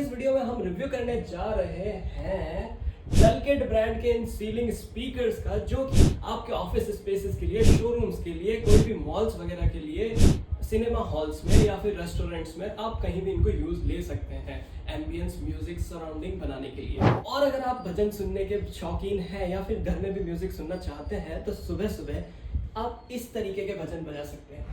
इस वीडियो में हम रिव्यू करने जा रहे हैं डलकिट ब्रांड के इन सीलिंग स्पीकर्स का, जो कि आपके ऑफिस स्पेसेस के लिए, शोरूम्स के लिए, कोई भी मॉल्स वगैरह के लिए, सिनेमा हॉल्स में या फिर रेस्टोरेंट्स में आप कहीं भी इनको यूज ले सकते हैं एम्बियंस म्यूजिक सराउंडिंग बनाने के लिए। और अगर आप भजन सुनने के शौकीन हैं या फिर घर में भी म्यूजिक सुनना चाहते हैं तो सुबह सुबह आप इस तरीके के भजन बजा सकते हैं।